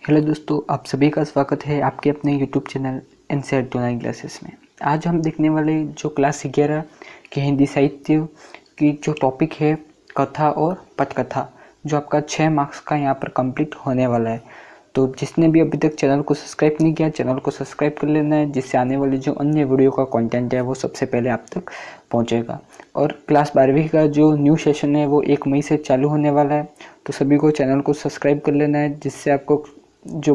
Hello दोस्तों, आप सभी का स्वागत है आपके अपने YouTube channel NCERT online classes में। आज हम देखने वाले जो क्लास 11 के हिंदी साहित्य की जो टॉपिक है कथा और पटकथा, जो आपका 6 मार्क्स का यहाँ पर कंप्लीट होने वाला है। तो जिसने भी अभी तक चैनल को सब्सक्राइब नहीं किया, चैनल को सब्सक्राइब कर लेना है, जिससे आने वाले जो अन्य वीडियो का कंटेंट है वो सबसे पहले आप तक पहुँचेगा। और क्लास 12वीं का जो न्यू सेशन है वो 1 मई से चालू होने वाला है, तो सभी को चैनल को सब्सक्राइब कर लेना है, जिससे आपको जो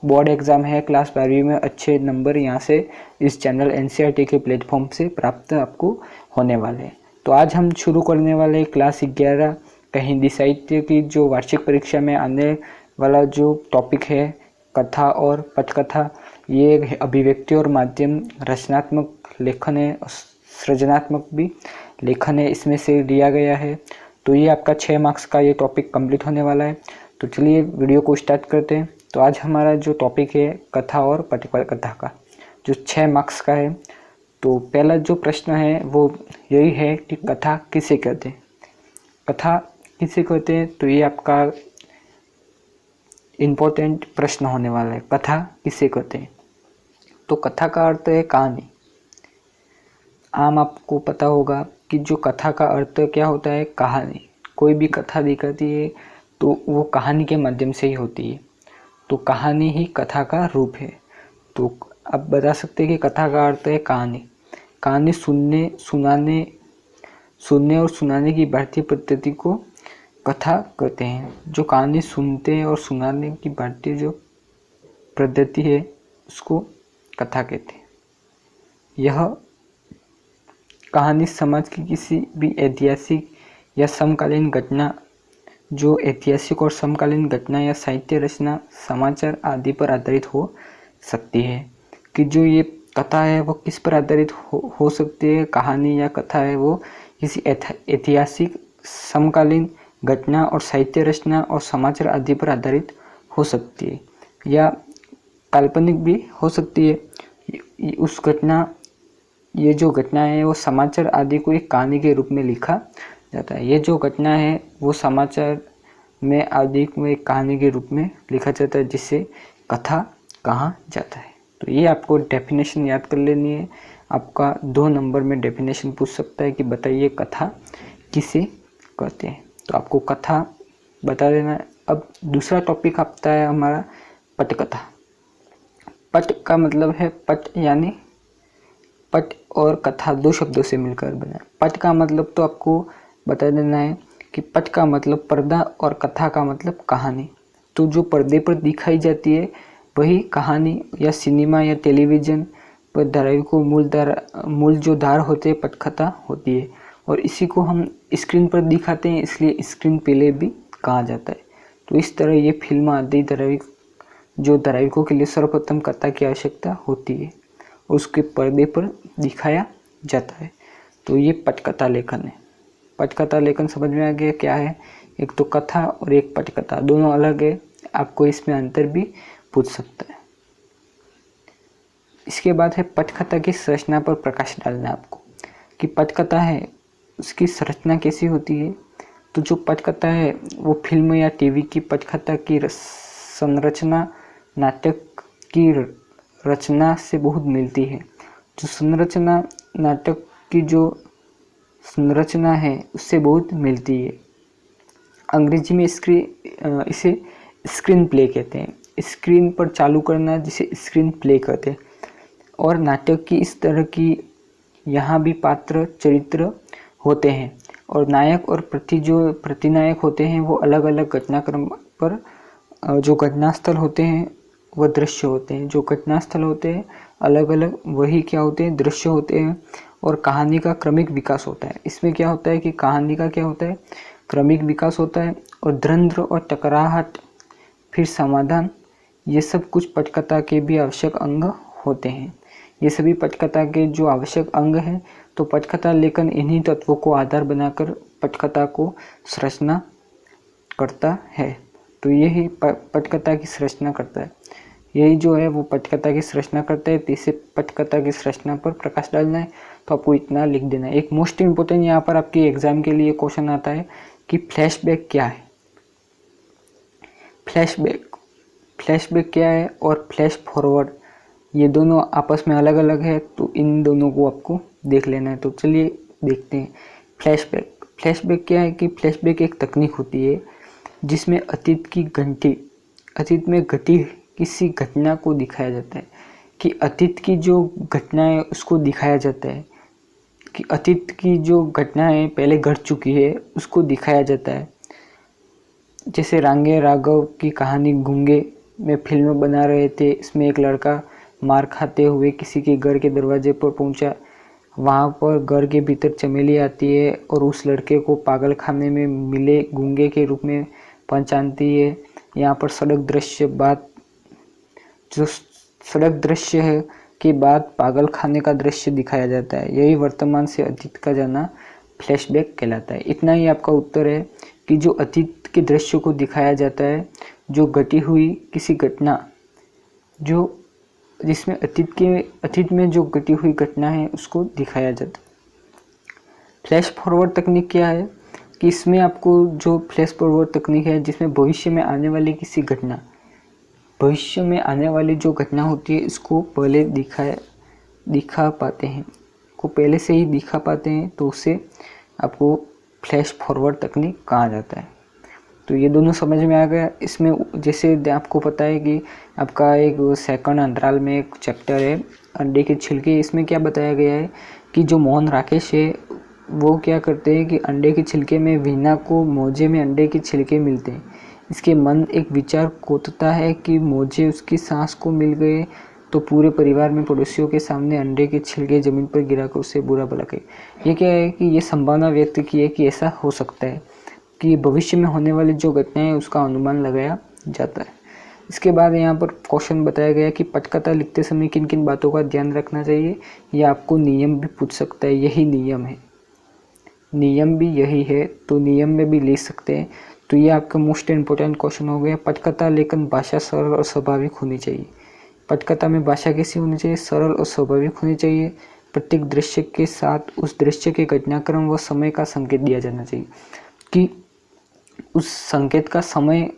बोर्ड एग्ज़ाम है क्लास 12वीं में अच्छे नंबर यहाँ से इस चैनल एनसीईआरटी के प्लेटफॉर्म से प्राप्त आपको होने वाले हैं। तो आज हम शुरू करने वाले क्लास 11 का हिंदी साहित्य की जो वार्षिक परीक्षा में आने वाला जो टॉपिक है कथा और पटकथा। ये अभिव्यक्ति और माध्यम, रचनात्मक लेखन है, सृजनात्मक भी लेखन है, इसमें से लिया गया है। तो ये आपका 6 मार्क्स का ये टॉपिक कंप्लीट होने वाला है। तो चलिए वीडियो को स्टार्ट करते हैं। तो आज हमारा जो टॉपिक है कथा और पटकथा का, जो 6 मार्क्स का है। तो पहला जो प्रश्न है वो यही है कि कथा किसे कहते हैं। कथा किसे कहते हैं, तो ये आपका इम्पोर्टेंट प्रश्न होने वाला है। कथा किसे कहते हैं, तो कथा का अर्थ है कहानी। आम आपको पता होगा कि जो कथा का अर्थ क्या होता है, कहानी। कोई भी कथा दिखाती है तो वो कहानी के माध्यम से ही होती है, तो कहानी ही कथा का रूप है। तो आप बता सकते हैं कि कथा का अर्थ है कहानी। कहानी सुनने और सुनाने की भारतीय पद्धति को कथा कहते हैं। जो कहानी सुनते हैं और सुनाने की भारतीय जो पद्धति है उसको कथा कहते हैं। यह कहानी समाज की किसी भी ऐतिहासिक या समकालीन घटना, जो ऐतिहासिक और समकालीन घटना या साहित्य रचना, समाचार आदि पर आधारित हो सकती है। कि जो ये कथा है वो किस पर आधारित हो सकती है, कहानी या कथा है वो किसी ऐतिहासिक, समकालीन घटना और साहित्य रचना और समाचार आदि पर आधारित हो सकती है, या काल्पनिक भी हो सकती है। उस घटना, ये जो घटना है वो समाचार आदि को एक कहानी के रूप में लिखा जाता है। ये जो घटना है वो समाचार में आदि को एक कहानी के रूप में लिखा जाता है, जिसे कथा कहा जाता है। तो ये आपको डेफिनेशन याद कर लेनी है। आपका 2 नंबर में डेफिनेशन पूछ सकता है कि बताइए कथा किसे कहते हैं, तो आपको कथा बता देना है। अब दूसरा टॉपिक आता है हमारा पटकथा। पट का मतलब है पट, यानी पट और कथा 2 शब्दों से मिलकर बना। पट का मतलब तो आपको बता देना है कि पट का मतलब पर्दा और कथा का मतलब कहानी। तो जो पर्दे पर दिखाई जाती है वही कहानी या सिनेमा या टेलीविज़न पर धारावाहिकों मूल जो धार होते हैं पटकथा होती है, और इसी को हम स्क्रीन पर दिखाते हैं, इसलिए स्क्रीन प्ले भी कहा जाता है। तो इस तरह ये फिल्म आदि धारावाहिकों के लिए सर्वप्रथम कथा की आवश्यकता होती है, उसके पर्दे पर दिखाया जाता है। तो ये पटकथा लेखन है। पटकथा लेखन समझ में आ गया क्या है। एक तो कथा और एक पटकथा, दोनों अलग है, आपको इसमें अंतर भी पूछ सकता है। इसके बाद है पटकथा की संरचना पर प्रकाश डालना आपको, कि पटकथा है उसकी संरचना कैसी होती है। तो जो पटकथा है वो फिल्म या टीवी की पटकथा की संरचना नाटक की रचना से बहुत मिलती है। जो संरचना नाटक की जो संरचना है उससे बहुत मिलती है। अंग्रेजी में इसे स्क्रीन प्ले कहते हैं। स्क्रीन पर चालू करना जिसे स्क्रीन प्ले कहते हैं। और नाटक की इस तरह की यहाँ भी पात्र चरित्र होते हैं, और नायक और प्रतिनायक होते हैं वो अलग अलग घटनाक्रम पर जो घटनास्थल होते हैं वह दृश्य होते हैं। जो घटनास्थल होते हैं अलग अलग, वही क्या होते हैं, दृश्य होते हैं। और कहानी का क्रमिक विकास होता है। इसमें क्या होता है कि कहानी का क्या होता है, क्रमिक विकास होता है। और द्वंद्व और टकराहट, फिर समाधान, ये सब कुछ पटकथा के भी आवश्यक अंग होते हैं। ये सभी पटकथा के जो आवश्यक अंग हैं। तो पटकथा लेखन इन्हीं तत्वों को आधार बनाकर पटकथा को संरचना करता है। तो यही पटकथा की संरचना करता है। यही जो है वो पटकथा की संरचना करता है। तो इसे पटकथा की संरचना पर प्रकाश डालना है, तो आपको इतना लिख देना है। एक मोस्ट इम्पोर्टेंट यहाँ पर आपके एग्जाम के लिए क्वेश्चन आता है कि फ्लैशबैक क्या है। फ्लैशबैक क्या है और फ्लैश फॉरवर्ड ये दोनों आपस में अलग अलग है, तो इन दोनों को आपको देख लेना है। तो चलिए देखते हैं फ्लैशबैक। फ्लैशबैक क्या है कि फ्लैशबैक एक तकनीक होती है जिसमें अतीत में घटी किसी घटना को दिखाया जाता है, कि अतीत की जो घटना है उसको दिखाया जाता है, कि अतीत की जो घटनाएं पहले घट चुकी है उसको दिखाया जाता है। जैसे रांगे राघव की कहानी गूंगे में फिल्म बना रहे थे, इसमें एक लड़का मार खाते हुए किसी के घर के दरवाजे पर पहुंचा। वहां पर घर के भीतर चमेली आती है और उस लड़के को पागल खाने में मिले गूंगे के रूप में पहचानती है। यहाँ पर सड़क दृश्य है के बाद पागल खाने का दृश्य दिखाया जाता है। यही वर्तमान से अतीत का जाना फ्लैशबैक कहलाता है। इतना ही आपका उत्तर है कि जो अतीत के दृश्य को दिखाया जाता है, जो घटी हुई किसी घटना जो जिसमें अतीत में जो घटी हुई घटना है उसको दिखाया जाता है। फ्लैश फॉरवर्ड तकनीक क्या है कि इसमें आपको जो फ्लैश फॉरवर्ड तकनीक है जिसमें भविष्य में आने वाली जो घटना होती है इसको पहले दिखा पाते हैं, पहले से ही दिखा पाते हैं, तो उसे आपको फ्लैश फॉरवर्ड तकनीक कहा जाता है। तो ये दोनों समझ में आ गया। इसमें जैसे आपको पता है कि आपका एक सेकंड अंतराल में एक चैप्टर है अंडे के छिलके। इसमें क्या बताया गया है कि जो मोहन राकेश है वो क्या करते हैं कि अंडे के छिलके में वीना को मोजे में अंडे के छिलके मिलते हैं। इसके मन एक विचार कोतता है कि मोजे उसकी सांस को मिल गए तो पूरे परिवार में पड़ोसियों के सामने अंडे के छिलके जमीन पर गिराकर उससे बुरा भला कहे। ये क्या है कि ये संभावना व्यक्त की है कि ऐसा हो सकता है कि भविष्य में होने वाली जो घटनाएं हैं उसका अनुमान लगाया जाता है। इसके बाद यहाँ पर क्वेश्चन बताया गया कि पटकथा लिखते समय किन किन बातों का ध्यान रखना चाहिए। या आपको नियम भी पूछ सकता है, यही नियम है, नियम भी यही है, तो नियम में भी लिख सकते हैं। तो ये आपका मोस्ट इम्पोर्टेंट क्वेश्चन हो गया। पटकथा लेखन भाषा सरल और स्वाभाविक होनी चाहिए। पटकथा में भाषा कैसी होनी चाहिए? सरल और स्वाभाविक होनी चाहिए। प्रत्येक दृश्य के साथ उस दृश्य के घटनाक्रम व समय का संकेत दिया जाना चाहिए, कि उस संकेत का समय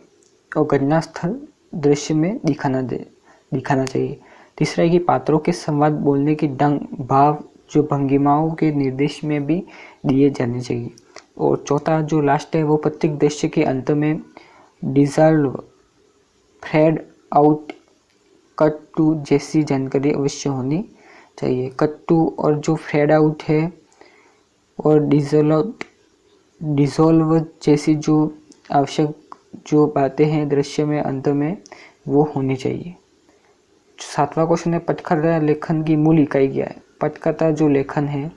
और घटना स्थल दृश्य में दिखाना चाहिए। तीसरा है कि पात्रों के संवाद बोलने की ढंग भाव जो भंगिमाओं के निर्देश में भी दिए जाने चाहिए। और चौथा जो लास्ट है वो प्रत्येक दृश्य के अंत में dissolve, fade out, cut to जैसी जानकारी अवश्य होनी चाहिए। कट टू और जो फेड आउट है और डिसॉल्व जैसी जो आवश्यक जो बातें हैं दृश्य में अंत में वो होनी चाहिए। सातवां क्वेश्चन है पटकथा लेखन की मूल इकाई क्या है। पटकथा जो लेखन है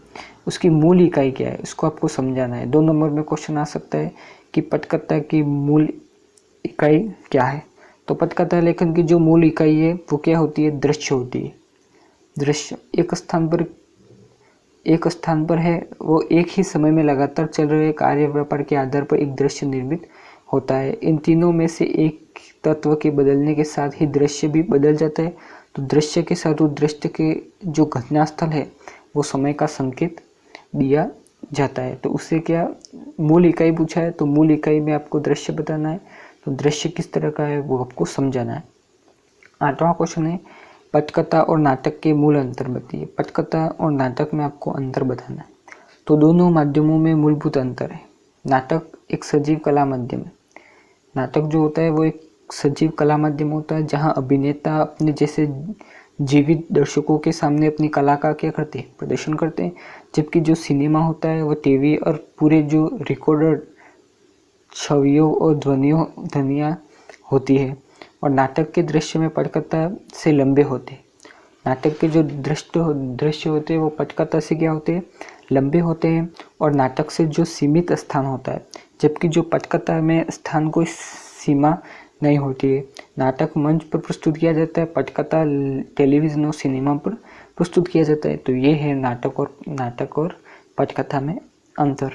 उसकी मूल इकाई क्या है, इसको आपको समझाना है। 2 नंबर में क्वेश्चन आ सकता है कि पटकथा की मूल इकाई क्या है। तो पटकथा लेखन की जो मूल इकाई है वो क्या होती है? दृश्य होती है। दृश्य एक स्थान पर है, वो एक ही समय में लगातार चल रहे कार्य व्यापार के आधार पर एक दृश्य निर्मित होता है। इन तीनों में से एक तत्व के बदलने के साथ ही दृश्य भी बदल जाता है। तो दृश्य के साथ उस दृश्य के जो घटनास्थल है वो समय का संकेत दिया जाता है। तो उससे क्या मूल इकाई पूछा है, तो मूल इकाई में आपको दृश्य बताना है। तो दृश्य किस तरह का है वो आपको समझाना है। 8वां क्वेश्चन है पटकथा और नाटक के मूल अंतर बताइए। पटकथा और नाटक में आपको अंतर बताना है। तो दोनों माध्यमों में मूलभूत अंतर है। नाटक एक सजीव कला माध्यम है। नाटक जो होता है वो एक सजीव कला माध्यम होता है जहां अभिनेता अपने जैसे जीवित दर्शकों के सामने अपनी कला का क्या करते हैं? प्रदर्शन करते हैं। जबकि जो सिनेमा होता है वो टीवी और पूरे जो रिकॉर्डर छवियों और ध्वनियाँ होती है। और नाटक के दृश्य में पटकथा से लंबे होते हैं। नाटक के जो दृश्य होते हैं वो पटकथा से क्या होते हैं? लंबे होते हैं। और नाटक से जो सीमित स्थान होता है, जबकि जो पटकथा में स्थान कोई सीमा नहीं होती है। नाटक मंच पर प्रस्तुत किया जाता है, पटकथा टेलीविजन और सिनेमा पर प्रस्तुत किया जाता है। तो ये है नाटक और पटकथा में अंतर।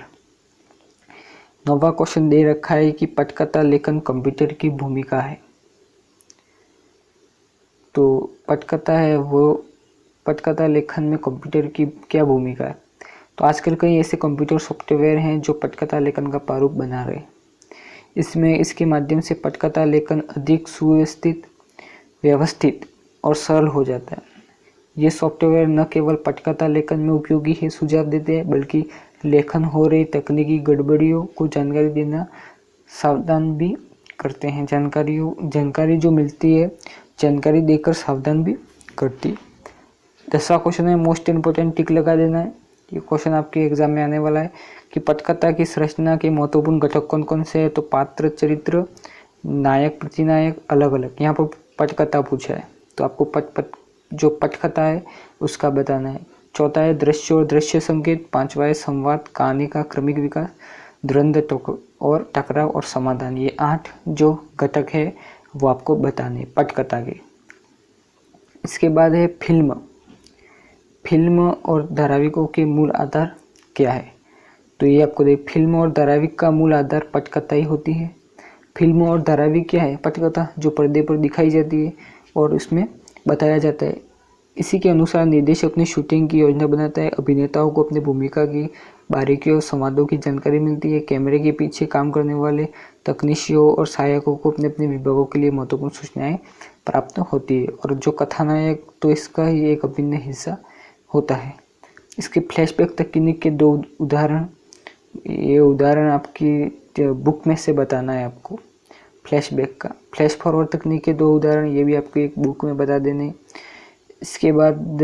9वां क्वेश्चन दे रखा है कि पटकथा लेखन कंप्यूटर की भूमिका है। तो पटकथा है वो पटकथा लेखन में कंप्यूटर की क्या भूमिका है? तो आजकल कई ऐसे कंप्यूटर सॉफ्टवेयर हैं जो पटकथा लेखन का प्रारूप बना रहे हैं। इसके माध्यम से पटकथा लेखन अधिक सुव्यवस्थित व्यवस्थित और सरल हो जाता है। ये सॉफ्टवेयर न केवल पटकथा लेखन में उपयोगी है सुझाव देते हैं, बल्कि लेखन हो रही तकनीकी गड़बड़ियों को जानकारी देना सावधान भी करते हैं। जानकारी जो मिलती है, जानकारी देकर सावधान भी करती है। 10वां क्वेश्चन है मोस्ट इम्पोर्टेंट, टिक लगा देना है। ये क्वेश्चन आपके एग्जाम में आने वाला है कि पटकथा की संरचना के महत्वपूर्ण घटक कौन कौन से हैं। तो पात्र, चरित्र, नायक, प्रतिनायक, अलग अलग। यहाँ पर पटकथा पूछा है तो आपको जो पटकथा है उसका बताना है। चौथा है दृश्य और दृश्य संकेत। 5वां है संवाद, कहानी का क्रमिक विकास, द्वंद्व और टकराव और समाधान। ये 8 जो घटक है वो आपको बताने पटकथा के। इसके बाद है फिल्म और धारावाहिकों के मूल आधार क्या है। तो ये आपको फिल्म और धारावाहिक का मूल आधार पटकथा ही होती है। फिल्म और धारावाहिक क्या है? पटकथा, जो पर्दे पर दिखाई जाती है और उसमें बताया जाता है। इसी के अनुसार निर्देशक अपनी शूटिंग की योजना बनाता है। अभिनेताओं को अपनी भूमिका की बारीकियों और संवादों की जानकारी मिलती है। कैमरे के पीछे काम करने वाले तकनीशियों और सहायकों को अपने अपने विभागों के लिए महत्वपूर्ण सूचनाएं प्राप्त होती है। और जो कथानायक तो इसका ही एक अभिन्न हिस्सा होता है। इसके फ्लैशबैक तकनीक के 2 उदाहरण, ये उदाहरण आपकी बुक में से बताना है आपको। फ्लैशबैक का, फ्लैश फॉरवर्ड तकनीक के 2 उदाहरण, ये भी आपको एक बुक में बता देने। इसके बाद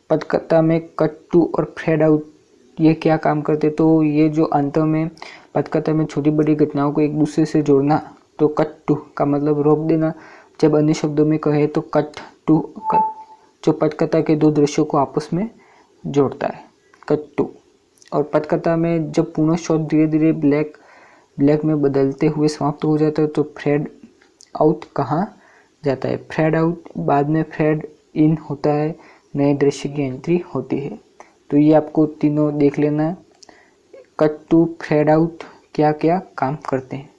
पटकथा में कट टू और फेड आउट ये क्या काम करते, तो ये जो अंत में पटकथा में छोटी बड़ी घटनाओं को एक दूसरे से जोड़ना, तो कट टू का मतलब रोक देना। जब अन्य शब्दों में कहे तो कट टू, जो पटकथा के 2 दृश्यों को आपस में जोड़ता है, कट टू। और पटकथा में जब पूर्ण शॉट धीरे धीरे ब्लैक में बदलते हुए समाप्त हो जाता है तो फेड आउट कहा जाता है। फेड आउट बाद में फेड इन होता है, नए दृश्य की एंट्री होती है। तो ये आपको तीनों देख लेना है। कट टू, फेड आउट क्या क्या काम करते हैं।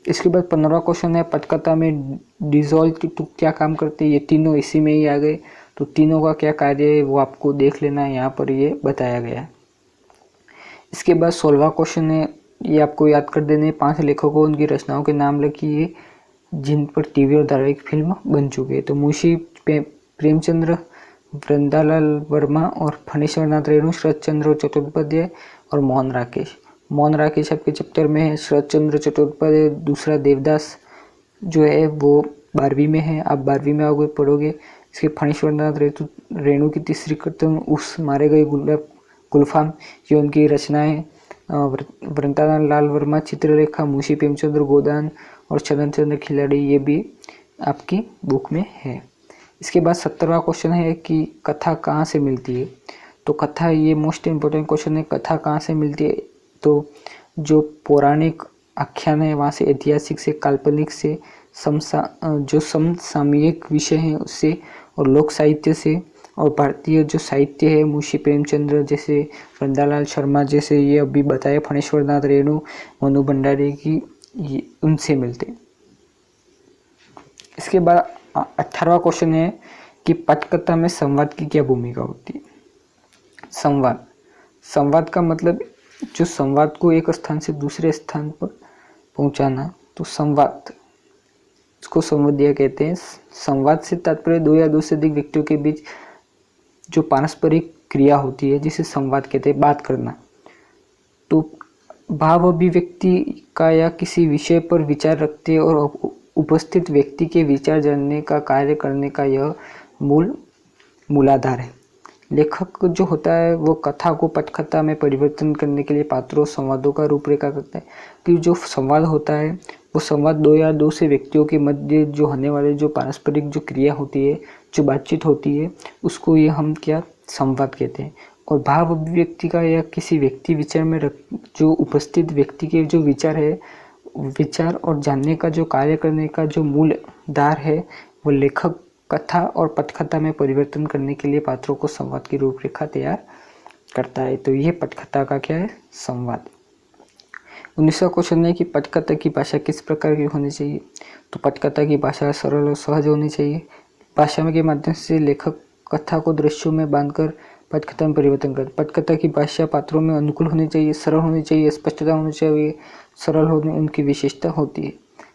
इसके बाद 15वां क्वेश्चन है पटकथा में डिसॉल्व टू क्या काम करते हैं। ये तीनों इसी में ही आ गए, तो तीनों का क्या कार्य है वो आपको देख लेना है, यहाँ पर ये बताया गया है। इसके बाद 16वां क्वेश्चन है, ये आपको याद कर देने 5 लेखकों उनकी रचनाओं के नाम लिखिए जिन पर टीवी और धारावाहिक फिल्म बन चुके हैं। तो मुंशी प्रेमचंद्र, वृंदालाल वर्मा और फणीश्वरनाथ रेणु, शरत चंद्र चट्टोपाध्याय और मोहन राकेश आपके चैप्टर में है। शरत चंद्र चट्टोपाध्याय, दूसरा देवदास जो है वो 12वीं में है, आप 12वीं में आओगे पढ़ोगे। इसके फणीश्वरनाथ रेणु की तीसरी कृति उस मारे गए गुलफाम, ये उनकी रचनाएं। वृंदालाल वर्मा चित्रलेखा, मुंशी प्रेमचंद्र गोदान और चरण चंद्र खिलाड़ी, ये भी आपकी बुक में है। इसके बाद 17वां क्वेश्चन है कि कथा कहाँ से मिलती है। तो कथा, ये मोस्ट इम्पोर्टेंट क्वेश्चन है, कथा कहाँ से मिलती है। तो जो पौराणिक आख्यान है वहाँ से, ऐतिहासिक से, काल्पनिक से, जो समसामयिक विषय हैं उससे, और लोक साहित्य से, और भारतीय जो साहित्य है मुंशी प्रेमचंद्र जैसे, वृंदालाल शर्मा जैसे, ये अभी बताए, फणीश्वरनाथ रेणु, मनु भंडारी की, उनसे मिलते। इसके बाद 18वां क्वेश्चन है कि पटकथा में संवाद की क्या भूमिका होती है। संवाद का मतलब जो संवाद को एक स्थान से दूसरे स्थान पर पहुंचाना, तो संवाद, इसको संवादीय कहते हैं। संवाद से तात्पर्य 2 या 2 से अधिक व्यक्तियों के बीच जो पारस्परिक क्रिया होती है जिसे संवाद कहते हैं, बात करना। तो भाव अभिव्यक्ति का या किसी विषय पर विचार रखते और उपस्थित व्यक्ति के विचार जानने का कार्य करने का यह मूलाधार है। लेखक जो होता है वो कथा को पटकथा में परिवर्तन करने के लिए पात्रों, संवादों का रूपरेखा करता है। कि जो संवाद होता है वो संवाद 2 या 2 से व्यक्तियों के मध्य जो होने वाले जो पारस्परिक जो क्रिया होती है, जो बातचीत होती है, उसको ये हम क्या संवाद कहते हैं। और भाव अभिव्यक्ति का या किसी व्यक्ति विचार में जो उपस्थित व्यक्ति के जो विचार है, विचार और जानने का जो कार्य करने का जो मूलधार है, वो लेखक कथा और पटकथा में परिवर्तन करने के लिए पात्रों को संवाद की रूपरेखा तैयार करता है। तो ये पटकथा का क्या है, संवाद। 19वां क्वेश्चन है कि पटकथा की भाषा किस प्रकार की होनी चाहिए। तो पटकथा की भाषा सरल और सहज होनी चाहिए। भाषा के माध्यम से लेखक कथा को दृश्यों में बांधकर पटकथा में परिवर्तन कर। पटकथा की भाषा पात्रों में अनुकूल होनी चाहिए, सरल होनी चाहिए, स्पष्टता होनी चाहिए, सरल होने उनकी विशेषता होती है।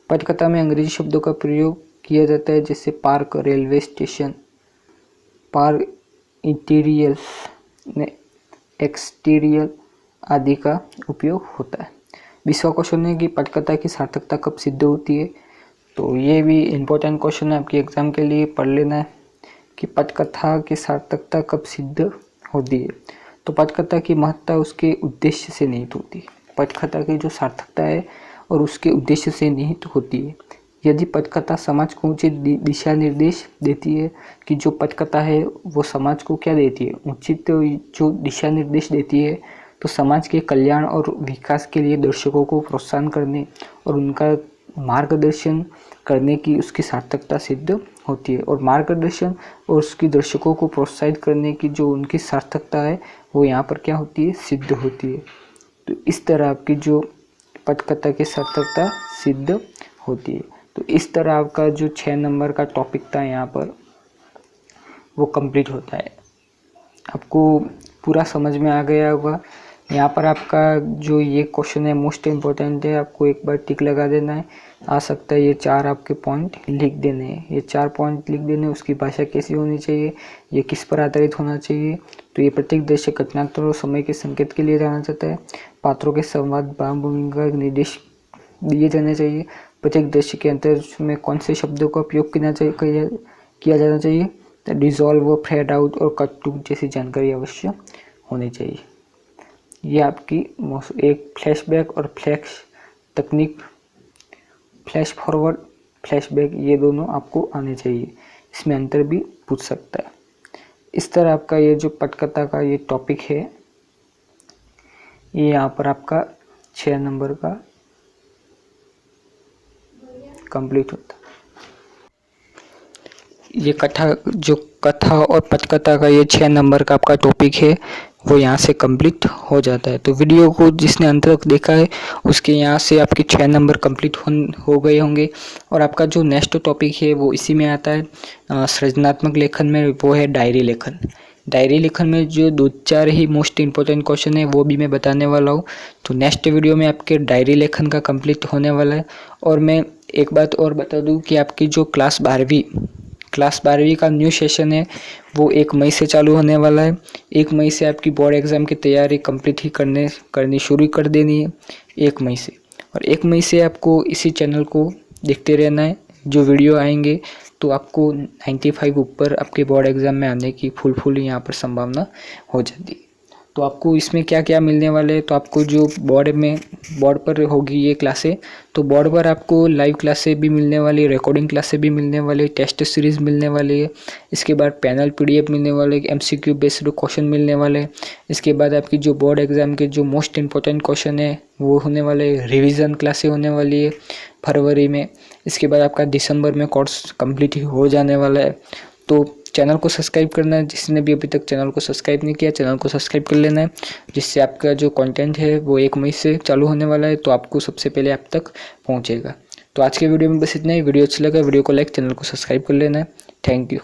पटकथा में अंग्रेजी शब्दों का प्रयोग किया जाता है, जैसे park, railway station, park interiors, exterior आदि का उपयोग होता है। 20वां क्वेश्चन है कि पटकथा की सार्थकता कब सिद्ध होती है। तो ये भी इम्पोर्टेंट क्वेश्चन है, आपके एग्जाम के लिए पढ़ लेना है कि पटकथा की सार्थकता कब सिद्ध होती है। तो पटकथा की महत्ता उसके उद्देश्य से निहित होती है। पटकथा की जो सार्थकता है और उसके उद्देश्य से निहित होती है। यदि पटकथा समाज को उचित दिशा निर्देश देती है, कि जो पटकथा है वो समाज को क्या देती है, उचित जो दिशा निर्देश देती है, तो समाज के कल्याण और विकास के लिए दर्शकों को प्रोत्साहन करने और उनका मार्गदर्शन करने की उसकी सार्थकता सिद्ध होती है। और मार्गदर्शन और उसकी दर्शकों को प्रोत्साहित करने की जो उनकी सार्थकता है वो यहाँ पर क्या होती है, सिद्ध होती है। तो इस तरह आपकी जो पटकथा की सार्थकता सिद्ध होती है। तो इस तरह आपका जो 6 नंबर का टॉपिक था यहाँ पर वो कंप्लीट होता है। आपको पूरा समझ में आ गया होगा। यहाँ पर आपका जो ये क्वेश्चन है मोस्ट इम्पोर्टेंट है, आपको एक बार टिक लगा देना है। आ सकता है ये 4 आपके पॉइंट लिख देने हैं, ये 4 पॉइंट लिख देने। उसकी भाषा कैसी होनी चाहिए, ये किस पर आधारित होना चाहिए। तो ये प्रत्येक दृश्य घटनाक्रम और समय के संकेत के लिए जाना जाता है। पात्रों के संवाद भाव भूमिका निर्देश दिए जाने चाहिए। प्रत्येक दृश्य के अंतर में कौन से शब्दों का उपयोग किया जाना चाहिए। डिजॉल्व, फेड आउट और कट टू जैसी जानकारी अवश्य होनी चाहिए। ये आपकी एक फ्लैशबैक और फ्लैश तकनीक, फ्लैश फॉरवर्ड, फ्लैशबैक, ये दोनों आपको आने चाहिए। इसमें अंतर भी पूछ सकता है। इस तरह आपका ये जो पटकथा का ये टॉपिक है ये यहाँ पर आपका 6 नंबर का कंप्लीट होता है। ये कथा और पटकथा का ये 6 नंबर का आपका टॉपिक है वो यहाँ से कंप्लीट हो जाता है। तो वीडियो को जिसने अंत तक देखा है उसके यहाँ से आपके 6 नंबर कंप्लीट हो गए होंगे। और आपका जो नेक्स्ट टॉपिक है वो इसी में आता है सृजनात्मक लेखन में, वो है डायरी लेखन। डायरी लेखन में जो 2-4 ही मोस्ट इम्पोर्टेंट क्वेश्चन है वो भी मैं बताने वाला हूँ। तो नेक्स्ट वीडियो में आपके डायरी लेखन का कंप्लीट होने वाला है। और मैं एक बात और बता दूँ कि आपकी जो क्लास 12वीं का न्यू सेशन है वो 1 मई से चालू होने वाला है। 1 मई से आपकी बोर्ड एग्ज़ाम की तैयारी कंप्लीट ही करनी शुरू कर देनी है 1 मई से। और 1 मई से आपको इसी चैनल को देखते रहना है। जो वीडियो आएंगे तो आपको 95 ऊपर आपके बोर्ड एग्ज़ाम में आने की फुल यहाँ पर संभावना हो जाती है। तो आपको इसमें क्या क्या मिलने वाले हैं, तो आपको जो बोर्ड पर होगी ये क्लासें, तो बोर्ड पर आपको लाइव क्लासें भी मिलने वाली, रिकॉर्डिंग क्लासें भी मिलने वाली, टेस्ट सीरीज़ मिलने वाली है। इसके बाद पैनल PDF मिलने वाले, MCQ बेस्ड क्वेश्चन मिलने वाले। इसके बाद आपकी जो बोर्ड एग्ज़ाम के जो मोस्ट इम्पोर्टेंट क्वेश्चन है वो होने वाले, रिविज़न क्लासें होने वाली है फरवरी में। इसके बाद आपका दिसंबर में कोर्स कंप्लीट हो जाने वाला है। तो चैनल को सब्सक्राइब करना है, जिसने भी अभी तक चैनल को सब्सक्राइब नहीं किया चैनल को सब्सक्राइब कर लेना है, जिससे आपका जो कंटेंट है वो 1 मई से चालू होने वाला है, तो आपको सबसे पहले आप तक पहुंचेगा। तो आज के वीडियो में बस इतना ही। वीडियो अच्छा लगा वीडियो को लाइक, चैनल को सब्सक्राइब कर लेना है। Thank you.